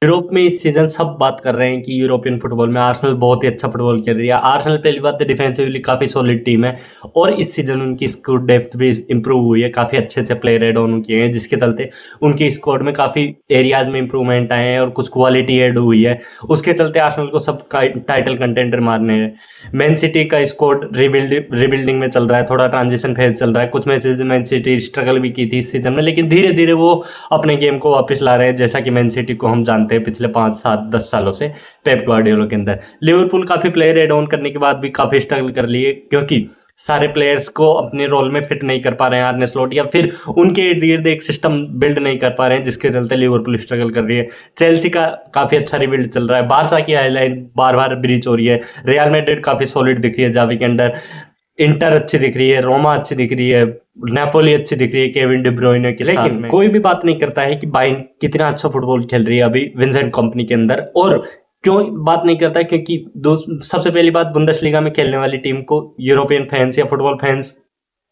Europe में इस season सब बात कर रहे हैं कि यूरोपियन फुटबॉल में आर्सेनल बहुत ही अच्छा फुटबॉल खेल रही है। आर्सेनल पहली बात तो डिफेंसिवली काफ़ी सॉलिड टीम है और इस सीजन उनकी स्क्वाड डेप्थ भी इंप्रूव हुई है। काफ़ी अच्छे से प्लेयर ऐड ऑन किए हैं जिसके चलते उनकी स्क्वाड में काफ़ी एरियाज में इंप्रूवमेंट आए हैं और कुछ क्वालिटी ऐड हुई है। उसके चलते आर्सेनल को सब टाइटल कंटेंडर मारने हैं। मैन सिटी का स्क्वाड रिबिल्डिंग में चल रहा है, थोड़ा ट्रांजिशन फेज चल रहा है। कुछ मैचेज मैन सिटी स्ट्रगल भी की थी इस सीजन में, लेकिन धीरे धीरे वो अपने गेम को वापस ला रहे हैं, जैसा कि मैन सिटी को हम जानते हैं पिछले 5 7 10 सालों से पेप गार्डियोला के अंदर। लिवरपूल काफ़ी प्लेयर एड ऑन करने के बाद भी काफ़ी स्ट्रगल कर लिए, क्योंकि सारे प्लेयर्स को अपने रोल में फिट नहीं कर पा रहे हैं आर्ने स्लॉट, या फिर उनके इर्द गिर्द एक सिस्टम बिल्ड नहीं कर पा रहे हैं, जिसके चलते लिवरपूल स्ट्रगल कर रही है। चेल्सी का काफ़ी अच्छा रिबिल्ड चल रहा है। बारसा की हाईलाइन बार बार ब्रीच हो रही है। रियल मैड्रिड काफ़ी सॉलिड दिख रही है जावी के अंडर। इंटर अच्छी दिख रही है, रोमा अच्छी दिख रही है, नेपोली अच्छी दिख रही है केविन डी ब्रुयने के साथ में। कोई भी बात नहीं करता है कि बायर्न कितना अच्छा फुटबॉल खेल रही है अभी विंसेंट कंपनी के अंदर। और क्यों बात नहीं करता है? क्योंकि सबसे पहली बात, बुंदेसलीगा में खेलने वाली टीम को यूरोपियन फैंस या फुटबॉल फैंस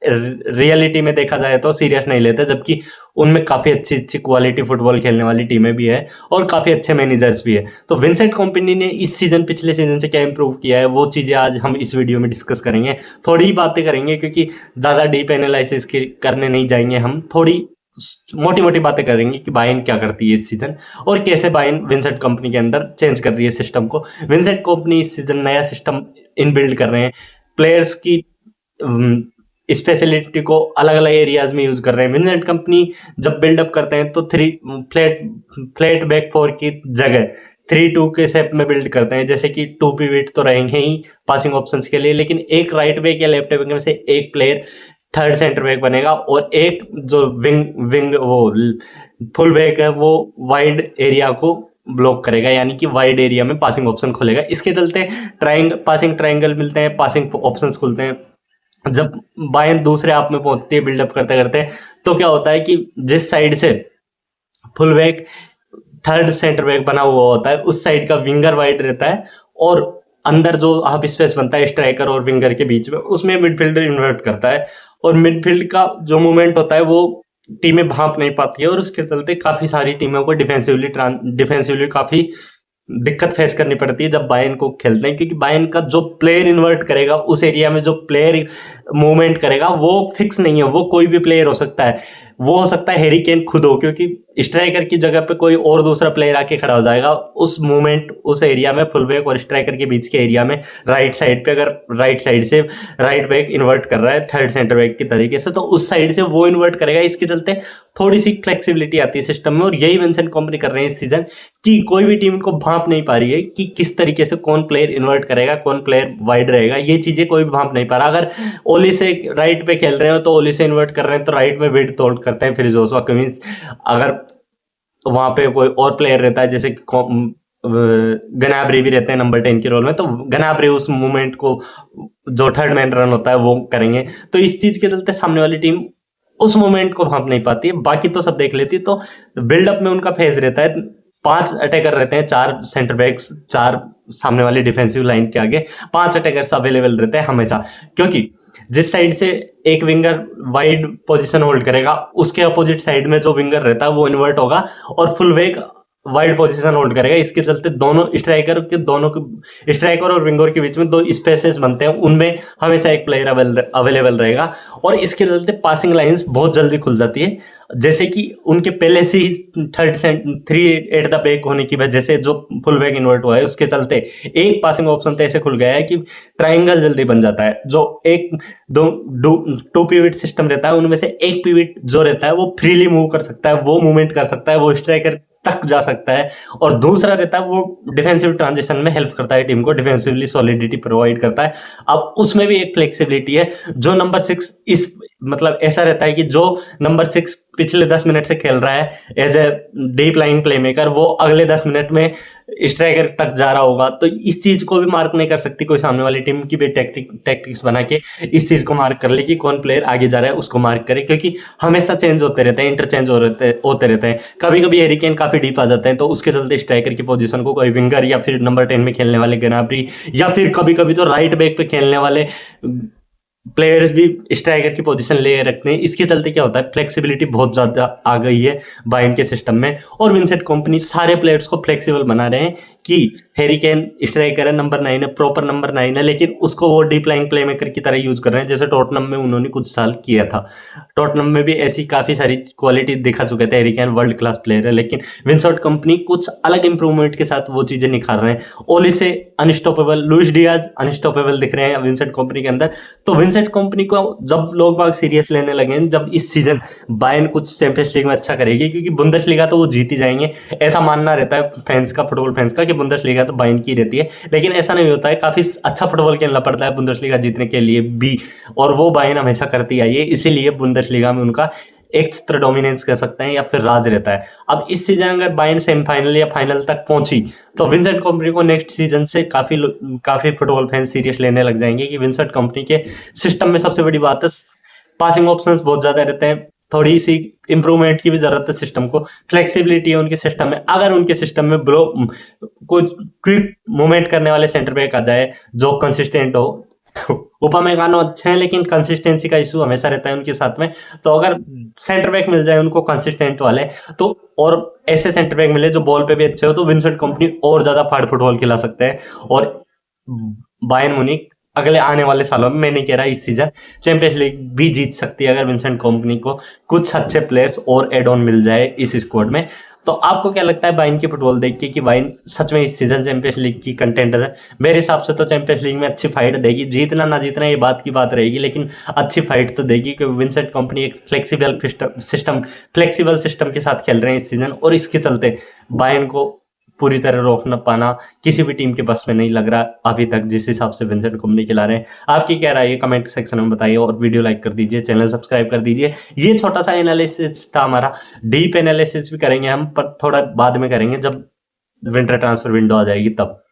रियलिटी में देखा जाए तो सीरियस नहीं लेते, जबकि उनमें काफ़ी अच्छी अच्छी क्वालिटी फुटबॉल खेलने वाली टीमें भी है और काफ़ी अच्छे मैनेजर्स भी है। तो विंसेंट कंपनी ने इस सीज़न पिछले सीज़न से क्या इंप्रूव किया है, वो चीज़ें आज हम इस वीडियो में डिस्कस करेंगे। थोड़ी ही बातें करेंगे, क्योंकि ज़्यादा डीप एनालिसिस करने नहीं जाएंगे। हम थोड़ी मोटी मोटी बातें करेंगे कि बायर्न क्या करती है इस सीज़न और कैसे बायर्न विंसेंट कंपनी के अंदर चेंज कर रही है सिस्टम को। विंसेंट कंपनी इस सीज़न नया सिस्टम इनबिल्ड कर रहे हैं, प्लेयर्स की स्पेशलिटी को अलग अलग एरियाज में यूज कर रहे हैं। विंसेंट कंपनी जब बिल्डअप करते हैं तो फ्लैट बैक फोर की जगह 3-2 के शेप में बिल्ड करते हैं, जैसे कि 2 पिवट तो रहेंगे ही पासिंग ऑप्शंस के लिए, लेकिन एक राइट बैक या लेफ्ट बैक में से एक प्लेयर थर्ड सेंटर बैक बनेगा और एक जो विंग वो फुल बैक है वो वाइड एरिया को ब्लॉक करेगा, यानी कि वाइड एरिया में पासिंग ऑप्शन खुलेगा। इसके चलते पासिंग ट्रायंगल मिलते हैं, पासिंग ऑप्शंस खुलते हैं। जब बायर्न दूसरे हाफ में पहुंचती है बिल्डअप करते करते, तो क्या होता है कि जिस साइड से full back third centre back बना हुआ होता है उस साइड का विंगर वाइड रहता है, और अंदर जो हाफ स्पेस बनता है स्ट्राइकर और विंगर के बीच में, उसमें मिडफील्डर इन्वर्ट करता है और मिडफील्ड का जो मूवमेंट होता है वो टीमें भांप नहीं पाती है, और उसके चलते काफ़ी सारी टीमों को डिफेंसिवली काफ़ी दिक्कत फेस करनी पड़ती है जब बायर्न को खेलते हैं, क्योंकि बायर्न का जो प्लेयर इन्वर्ट करेगा उस एरिया में जो प्लेयर मूवमेंट करेगा वो फिक्स नहीं है। वो कोई भी प्लेयर हो सकता है, वो हो सकता है हैरी केन खुद हो, क्योंकि स्ट्राइकर की जगह पे कोई और दूसरा प्लेयर आके खड़ा हो जाएगा उस मूवमेंट उस एरिया में, फुल बैक और स्ट्राइकर के बीच के एरिया में। राइट साइड पे अगर राइट साइड से राइट बैक इन्वर्ट कर रहा है थर्ड सेंटर बैक की तरीके से, तो उस साइड से वो इन्वर्ट करेगा। इसके चलते थोड़ी सी फ्लेक्सिबिलिटी आती है सिस्टम में, और यही विंसेंट कंपनी कर रहे हैं इस सीजन कि कोई भी टीम को भांप नहीं पा रही है कि किस तरीके से कौन प्लेयर इन्वर्ट करेगा, कौन प्लेयर वाइड रहेगा। ये चीज़ें कोई भी भांप नहीं पा रहा। अगर ओली से राइट पे खेल रहे हो तो ओली से इन्वर्ट कर रहे हैं तो राइट में विड तोड़ करते हैं, फिर जोशुआ कमिंस। अगर वहाँ पे कोई और प्लेयर रहता है जैसे गनाब्री भी रहते हैं नंबर 10 के रोल में, तो गनाब्री उस मूवमेंट को जो थर्ड मैन रन होता है वो करेंगे। तो इस चीज़ के चलते सामने वाली टीम उस मोमेंट को भांप नहीं पाती है, बाकी तो सब देख लेती है। तो बिल्डअप में उनका फेज रहता है, 5 अटैकर रहते हैं, 4 सेंटर बैक्स, 4 सामने वाली डिफेंसिव लाइन के आगे 5 अटैकर्स अवेलेबल रहते हैं हमेशा, क्योंकि जिस साइड से एक विंगर वाइड पोजीशन होल्ड करेगा उसके अपोजिट साइड में जो विंगर रहता है वो इन्वर्ट होगा और full back wide position hold करेगा। इसके चलते दोनों स्ट्राइकर और विंगर के बीच में 2 स्पेसेस बनते हैं, उनमें हमेशा एक प्लेयर अवेलेबल रहेगा, और इसके चलते पासिंग लाइंस बहुत जल्दी खुल जाती है। जैसे कि उनके पहले से ही 3 एट द बैक होने की वजह से जो फुल बैक इन्वर्ट हुआ है उसके चलते एक पासिंग ऑप्शन तो ऐसे खुल गया है कि ट्राइंगल जल्दी बन जाता है। जो एक 2 पिवट सिस्टम रहता है उनमें से एक पिवट जो रहता है वो फ्रीली मूव कर सकता है, वो मूवमेंट कर सकता है, वो स्ट्राइकर तक जा सकता है, और दूसरा रहता है वो डिफेंसिव ट्रांजिशन में हेल्प करता है, टीम को डिफेंसिवली सॉलिडिटी प्रोवाइड करता है। अब उसमें भी एक फ्लेक्सिबिलिटी है। जो नंबर 6 इस मतलब ऐसा रहता है कि जो नंबर 6 पिछले 10 मिनट से खेल रहा है as a deep line playmaker, वो अगले 10 मिनट में स्ट्राइकर तक जा रहा होगा। तो इस चीज को भी मार्क नहीं कर सकती कोई सामने वाली टीम की भी टैक्टिक्स बना के इस चीज को मार्क कर ले कि कौन प्लेयर आगे जा रहा है उसको मार्क करे, क्योंकि हमेशा चेंज होते रहते हैं, इंटरचेंज होते रहते हैं। कभी कभी हैरी केन काफी डीप आ जाते हैं तो उसके चलते स्ट्राइकर की पोजीशन को कोई विंगर या फिर नंबर 10 में खेलने वाले गनाब्री, या फिर कभी कभी तो राइट बैक पे खेलने वाले प्लेयर्स भी स्ट्राइकर की पोजीशन ले रखते हैं। इसके चलते क्या होता है, फ्लेक्सिबिलिटी बहुत ज़्यादा आ गई है बायर्न के सिस्टम में, और विंसेंट कंपनी सारे प्लेयर्स को फ्लेक्सिबल बना रहे हैं कि हैरी केन स्ट्राइकर है, नंबर 9 है, प्रॉपर नंबर 9 है, लेकिन उसको वो डीप लाइंग प्ले मेकर की तरह यूज कर रहे हैं, जैसे टॉटनहम में उन्होंने कुछ साल किया था। टॉटनहम में भी ऐसी काफ़ी सारी क्वालिटी दिखा चुके थे, Harry Kane world class player है, लेकिन विंसेंट कंपनी कुछ अलग इंप्रूवमेंट के साथ वो चीज़ें निखार रहे हैं। ओली से अनस्टॉपेबल, लुइस डियाज अनस्टॉपेबल दिख रहे हैं विंसेंट कंपनी के अंदर। तो विंसेंट कंपनी को जब लोग बाग सीरियस लेने लगे हैं, जब इस सीजन बायर्न कुछ चैंपियंस लीग में अच्छा करेगी, क्योंकि बुंदेसलीगा तो वो जीत ही जाएंगे, ऐसा मानना रहता है फैंस का, फुटबॉल फैंस का, कि बुंदेसलीगा तो बायर्न की रहती है, लेकिन ऐसा नहीं होता है। काफी अच्छा फुटबॉल खेलना पड़ता है बुंदेसलीगा जीतने के लिए भी, और वो बायर्न हमेशा करती आई है, इसीलिए बुंदेसलीगा में उनका एक्स्ट्रा डोमिनेंस कर सकते हैं या फिर राज रहता है। अब इस सीजन अगर बायर्न सेमीफाइनल या फाइनल तक पहुंची, तो विंसेंट कंपनी को नेक्स्ट सीजन से काफी फुटबॉल फैंस सीरियस लेने लग जाएंगे, कि विंसेंट कंपनी के सिस्टम में सबसे बड़ी बात है पासिंग ऑप्शंस बहुत ज्यादा रहते हैं, थोड़ी सी इंप्रूवमेंट की भी जरूरत है सिस्टम को, फ्लेक्सिबिलिटी है उनके सिस्टम में। अगर उनके सिस्टम में कुछ क्विक मूवमेंट करने वाले सेंटर बैक आ जाए जो कंसिस्टेंट हो, उपामेकानो अच्छे हैं, लेकिन कंसिस्टेंसी का इशू हमेशा रहता है उनके साथ में। तो अगर सेंटर बैक मिल जाए उनको कंसिस्टेंट वाले, तो और ऐसे सेंटर बैक मिले जो बॉल पे भी अच्छे हो, तो विंसेंट कंपनी और ज्यादा फाड़ फुटबॉल खिला सकते हैं। और बायर्न म्यूनिख अगले आने वाले सालों में, मैं नहीं कह रहा इस सीजन, चैंपियंस लीग भी जीत सकती है अगर विंसेंट कंपनी को कुछ अच्छे प्लेयर्स और एड ऑन मिल जाए इस स्क्वाड में। तो आपको क्या लगता है बायर्न की फुटबॉल देख के, कि बायर्न सच में इस सीजन चैंपियंस लीग की कंटेंडर है? मेरे हिसाब से तो चैंपियंस लीग में अच्छी फाइट देगी, जीतना ना जीतना ये बात की बात रहेगी, लेकिन अच्छी फाइट तो देगी, क्योंकि विंसेंट कंपनी एक फ्लेक्सिबल सिस्टम के साथ खेल रहे हैं इस सीजन, और इसके चलते बायर्न को पूरी तरह रोक न पाना किसी भी टीम के बस में नहीं लग रहा अभी तक, जिस हिसाब से विंसेंट कंपनी खिला रहे हैं। आपकी क्या राय है कमेंट सेक्शन में बताइए, और वीडियो लाइक कर दीजिए, चैनल सब्सक्राइब कर दीजिए। ये छोटा सा एनालिसिस था हमारा, डीप एनालिसिस भी करेंगे हम, पर थोड़ा बाद में करेंगे जब विंटर ट्रांसफर विंडो आ जाएगी तब।